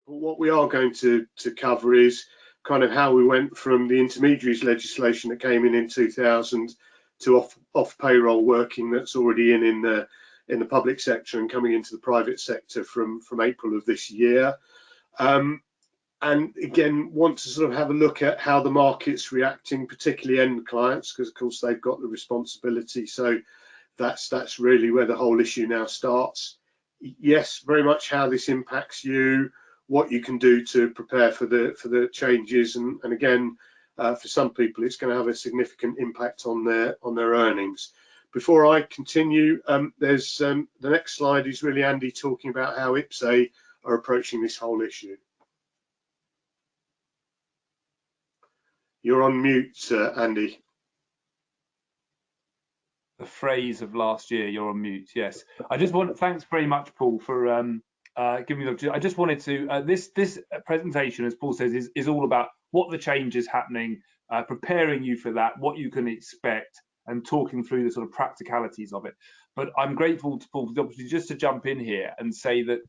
But what we are going to cover is kind of how we went from the intermediaries legislation that came in 2000 to off payroll working that's already in the public sector and coming into the private sector from April of this year. And again, want to sort of have a look at how the market's reacting, particularly end clients, because of course they've got the responsibility. So that's really where the whole issue now starts. Yes, very much how this impacts you, what you can do to prepare for the changes, and again, for some people, it's going to have a significant impact on their earnings. Before I continue, there's the next slide is really Andy talking about how IPSE are approaching this whole issue. You're on mute, Andy. The phrase of last year, you're on mute. Yes, I just want. Thanks very much, Paul, for giving me the. I just wanted to. This presentation, as Paul says, is all about what the change is happening, preparing you for that, what you can expect, and talking through the sort of practicalities of it. But I'm grateful to Paul for the opportunity just to jump in here and say that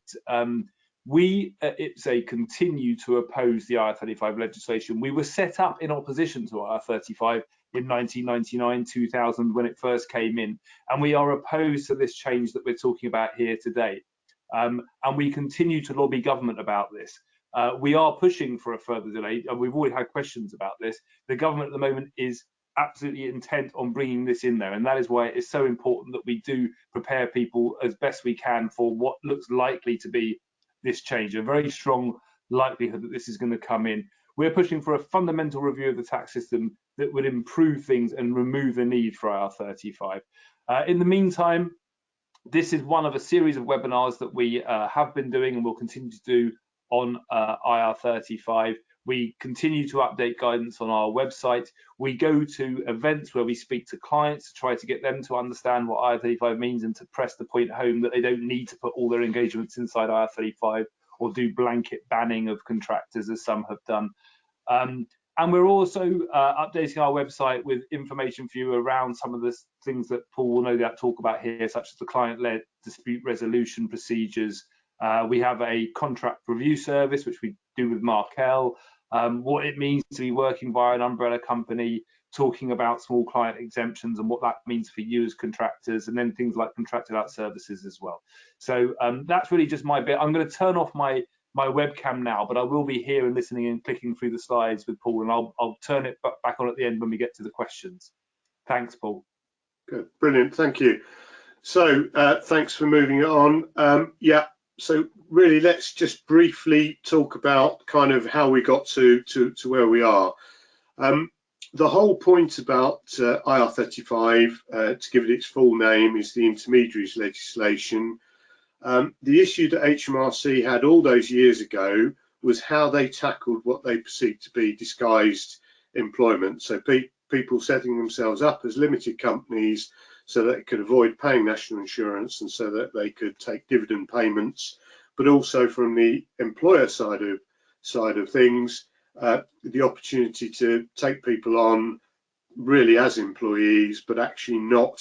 we at IPSE continue to oppose the IR35 legislation. We were set up in opposition to IR35 in 1999, 2000 when it first came in, and we are opposed to this change that we're talking about here today. And we continue to lobby government about this. We are pushing for a further delay, and we've already had questions about this. The government at the moment is absolutely intent on bringing this in there, and that is why it is so important that we do prepare people as best we can for what looks likely to be this change, a very strong likelihood that this is going to come in. We're pushing for a fundamental review of the tax system that would improve things and remove the need for IR35. In the meantime, this is one of a series of webinars that we have been doing and will continue to do on IR35. We continue to update guidance on our website. We go to events where we speak to clients to try to get them to understand what IR35 means and to press the point home that they don't need to put all their engagements inside IR35 or do blanket banning of contractors as some have done. And we're also updating our website with information for you around some of the things that Paul will no doubt talk about here, such as the client-led dispute resolution procedures. We have a contract review service, which we do with Markel, what it means to be working via an umbrella company, talking about small client exemptions and what that means for you as contractors, and then things like contracted out services as well. So that's really just my bit. I'm going to turn off my webcam now, but I will be here and listening and clicking through the slides with Paul, and I'll turn it back on at the end when we get to the questions. Thanks, Paul. Good, brilliant, thank you. So thanks for moving it on. Yeah, so really let's just briefly talk about kind of how we got to where we are. The whole point about IR35, to give it its full name, is the intermediaries legislation. The issue that HMRC had all those years ago was how they tackled what they perceived to be disguised employment. So people setting themselves up as limited companies so that they could avoid paying national insurance and so that they could take dividend payments, but also from the employer side of things, the opportunity to take people on really as employees, but actually not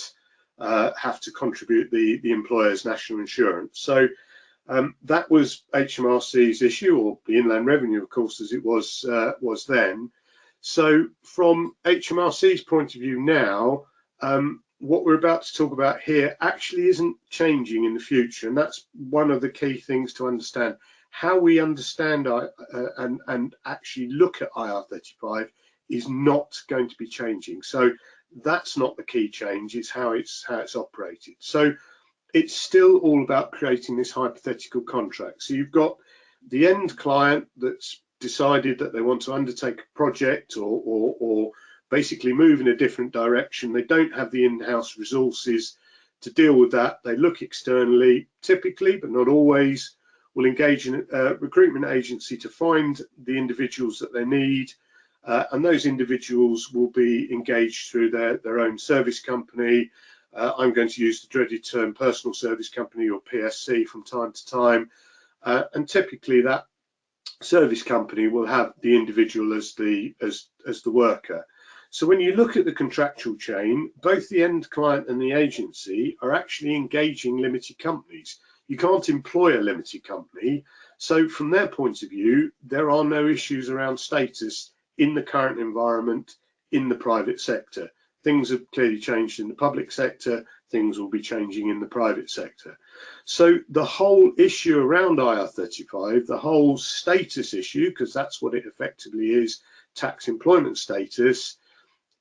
have to contribute the employer's national insurance. So that was HMRC's issue, or the Inland Revenue, of course, as it was then. So from HMRC's point of view now, what we're about to talk about here actually isn't changing in the future, and that's one of the key things to understand. How we understand and actually look at IR35 is not going to be changing. So that's not the key change, it's how it's operated. So it's still all about creating this hypothetical contract. So you've got the end client that's decided that they want to undertake a project or basically move in a different direction. They don't have the in-house resources to deal with that. They look externally, typically, but not always, will engage in a recruitment agency to find the individuals that they need. And those individuals will be engaged through their own service company. I'm going to use the dreaded term personal service company, or PSC, from time to time. And typically that service company will have the individual as the worker. So when you look at the contractual chain, both the end client and the agency are actually engaging limited companies. You can't employ a limited company. So from their point of view, there are no issues around status in the current environment in the private sector. Things have clearly changed in the public sector, things will be changing in the private sector. So the whole issue around IR35, the whole status issue, because that's what it effectively is, tax employment status,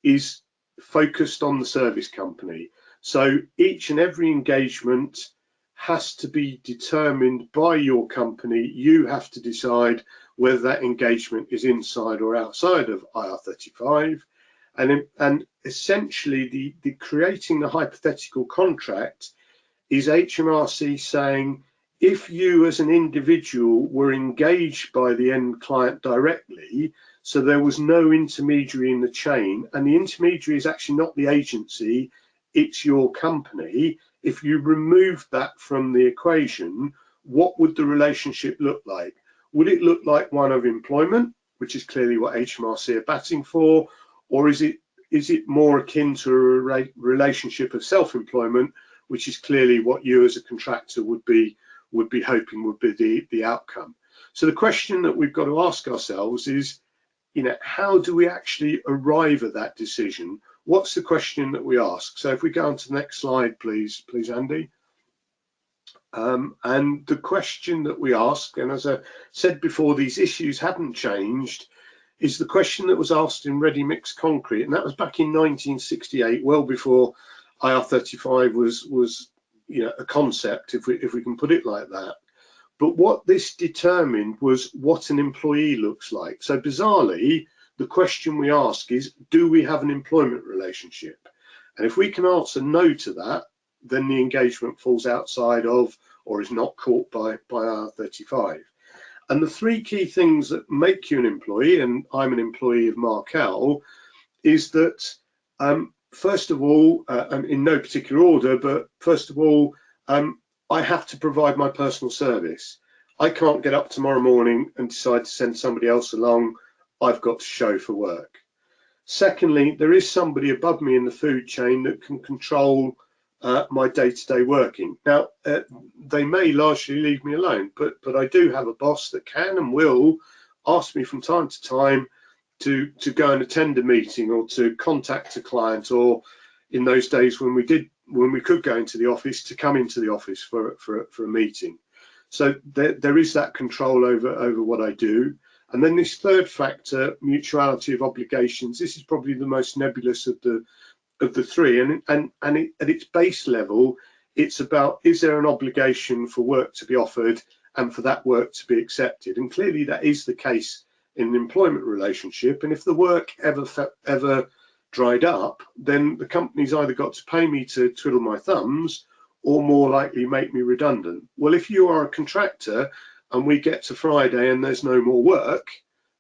is focused on the service company. So each and every engagement has to be determined by your company. You have to decide whether that engagement is inside or outside of IR35. And essentially the creating the hypothetical contract is HMRC saying, if you as an individual were engaged by the end client directly, so there was no intermediary in the chain, and the intermediary is actually not the agency, it's your company. If you remove that from the equation, what would the relationship look like? Would it look like one of employment, which is clearly what HMRC are batting for, or is it more akin to a relationship of self-employment, which is clearly what you as a contractor would be hoping would be the outcome? So the question that we've got to ask ourselves is, how do we actually arrive at that decision? What's the question that we ask? So if we go on to the next slide, please, Andy. And the question that we ask, and as I said before, these issues hadn't changed, is the question that was asked in ready mixed concrete, and that was back in 1968, well before IR35 was a concept, if we can put it like that. But what this determined was what an employee looks like. So bizarrely, the question we ask is, do we have an employment relationship? And if we can answer no to that, then the engagement falls outside of or is not caught by IR35. And the three key things that make you an employee, and I'm an employee of Markel, is that first of all, in no particular order, but first of all, I have to provide my personal service. I can't get up tomorrow morning and decide to send somebody else along. I've got to show for work. Secondly, there is somebody above me in the food chain that can control my day-to-day working. Now, they may largely leave me alone, but I do have a boss that can and will ask me from time to time to go and attend a meeting or to contact a client, or in those days when we could go into the office, to come into the office for a meeting. So there is that control over what I do. And then this third factor, mutuality of obligations, this is probably the most nebulous of the three, and at its base level, it's about, is there an obligation for work to be offered and for that work to be accepted? And clearly that is the case in an employment relationship. And if the work ever dried up, then the company's either got to pay me to twiddle my thumbs or more likely make me redundant. Well, if you are a contractor and we get to Friday and there's no more work,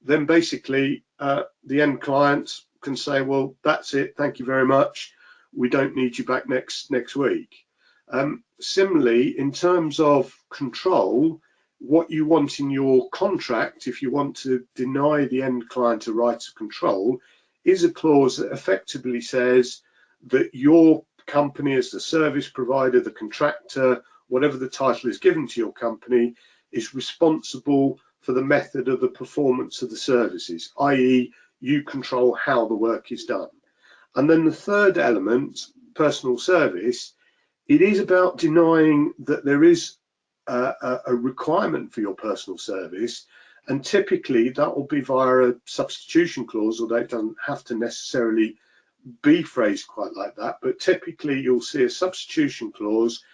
then basically the end clients can say, well, that's it, thank you very much, we don't need you back next week. Similarly, in terms of control, what you want in your contract, if you want to deny the end client a right of control, is a clause that effectively says that your company, as the service provider, the contractor, whatever the title is given to your company, is responsible for the method of the performance of the services, i.e. you control how the work is done. And then the third element, personal service, it is about denying that there is a requirement for your personal service, and typically that will be via a substitution clause, although it doesn't have to necessarily be phrased quite like that, but typically you'll see a substitution clause,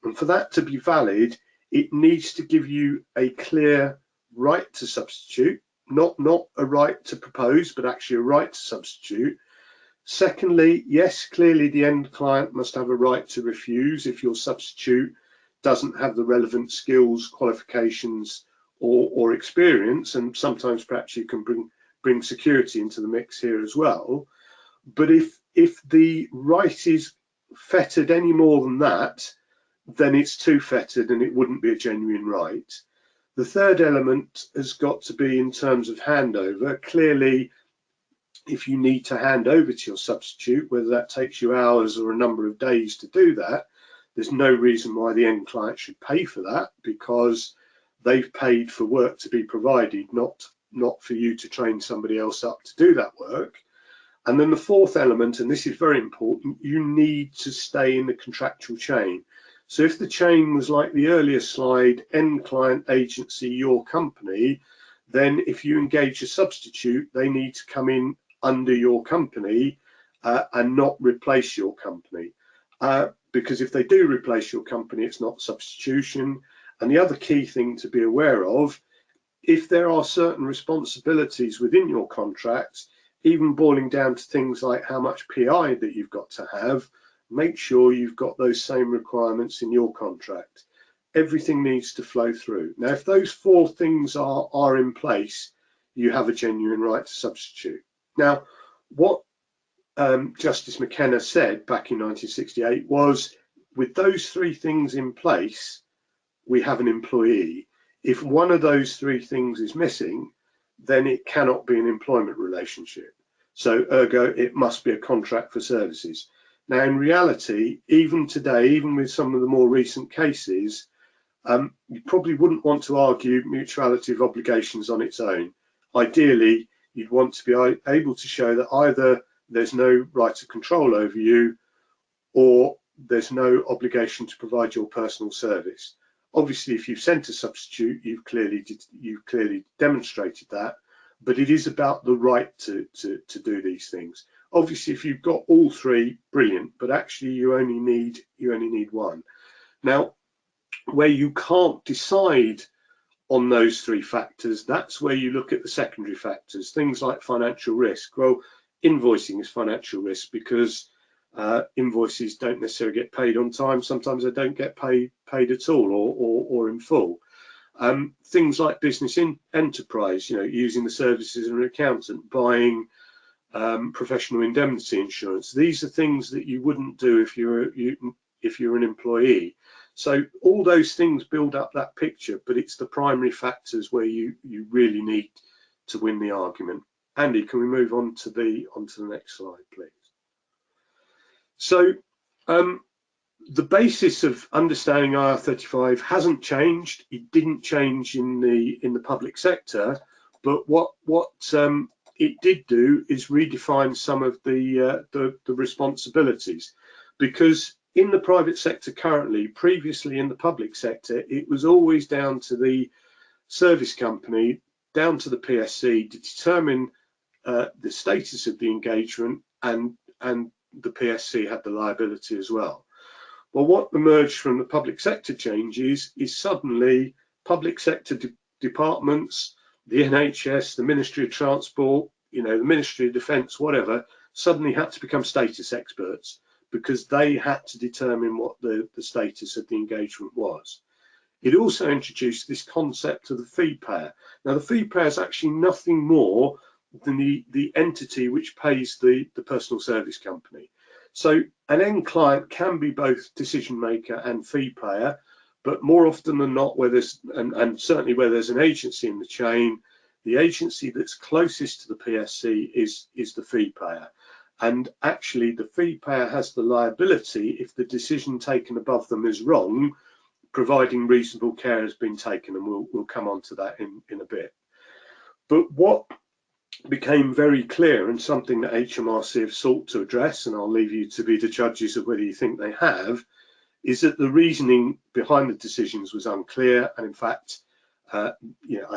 and for that to be valid, it needs to give you a clear right to substitute, not a right to propose, but actually a right to substitute. Secondly, yes, clearly the end client must have a right to refuse if your substitute doesn't have the relevant skills, qualifications, or experience, and sometimes perhaps you can bring security into the mix here as well. But if the right is fettered any more than that, then it's too fettered and it wouldn't be a genuine right. The third element has got to be in terms of handover. Clearly, if you need to hand over to your substitute, whether that takes you hours or a number of days to do that, there's no reason why the end client should pay for that, because they've paid for work to be provided, not for you to train somebody else up to do that work. And then the fourth element, and this is very important, you need to stay in the contractual chain. So if the chain was like the earlier slide, end client, agency, your company, then if you engage a substitute, they need to come in under your company and not replace your company. Because if they do replace your company, it's not substitution. And the other key thing to be aware of, if there are certain responsibilities within your contracts, even boiling down to things like how much PI that you've got to have, make sure you've got those same requirements in your contract. Everything needs to flow through. Now, if those four things are in place, you have a genuine right to substitute. Now, what Justice McKenna said back in 1968 was, with those three things in place, we have an employee. If one of those three things is missing, then it cannot be an employment relationship. So ergo, it must be a contract for services. Now, in reality, even today, even with some of the more recent cases, you probably wouldn't want to argue mutuality of obligations on its own. Ideally, you'd want to be able to show that either there's no right of control over you, or there's no obligation to provide your personal service. Obviously, if you've sent a substitute, you've clearly demonstrated that, but it is about the right to do these things. Obviously, if you've got all three, brilliant, but actually you only need one. Now, where you can't decide on those three factors, that's where you look at the secondary factors, things like financial risk. Well, invoicing is financial risk because invoices don't necessarily get paid on time. Sometimes they don't get paid at all, or in full. Things like business enterprise, using the services of an accountant, buying professional indemnity insurance. These are things that you wouldn't do if you're an employee. So all those things build up that picture, but it's the primary factors where you really need to win the argument. Andy, can we move on to the next slide, please? So the basis of understanding IR35 hasn't changed. It didn't change in the public sector, but what it did do is redefine some of the responsibilities, because in the private sector currently, previously in the public sector, it was always down to the service company, down to the PSC to determine the status of the engagement, and the PSC had the liability as well. Well, what emerged from the public sector changes is suddenly public sector departments, the NHS, the Ministry of Transport, the Ministry of Defence, whatever, suddenly had to become status experts, because they had to determine what the status of the engagement was. It also introduced this concept of the fee payer. Now, the fee payer is actually nothing more than the entity which pays the personal service company. So an end client can be both decision maker and fee payer, but more often than not, where there's and certainly where there's an agency in the chain, the agency that's closest to the PSC is the fee payer. And actually, the fee payer has the liability if the decision taken above them is wrong, providing reasonable care has been taken, and we'll come on to that in a bit. But what became very clear, and something that HMRC have sought to address, and I'll leave you to be the judges of whether you think they have, is that the reasoning behind the decisions was unclear. And in fact, I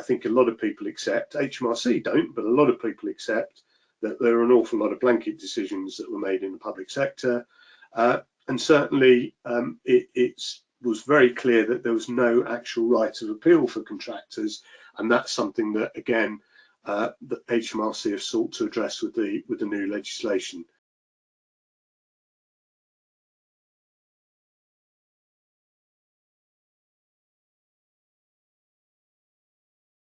think a lot of people accept, HMRC don't, but a lot of people accept that there are an awful lot of blanket decisions that were made in the public sector. And certainly it was very clear that there was no actual right of appeal for contractors. And that's something that, again, that HMRC have sought to address with the new legislation.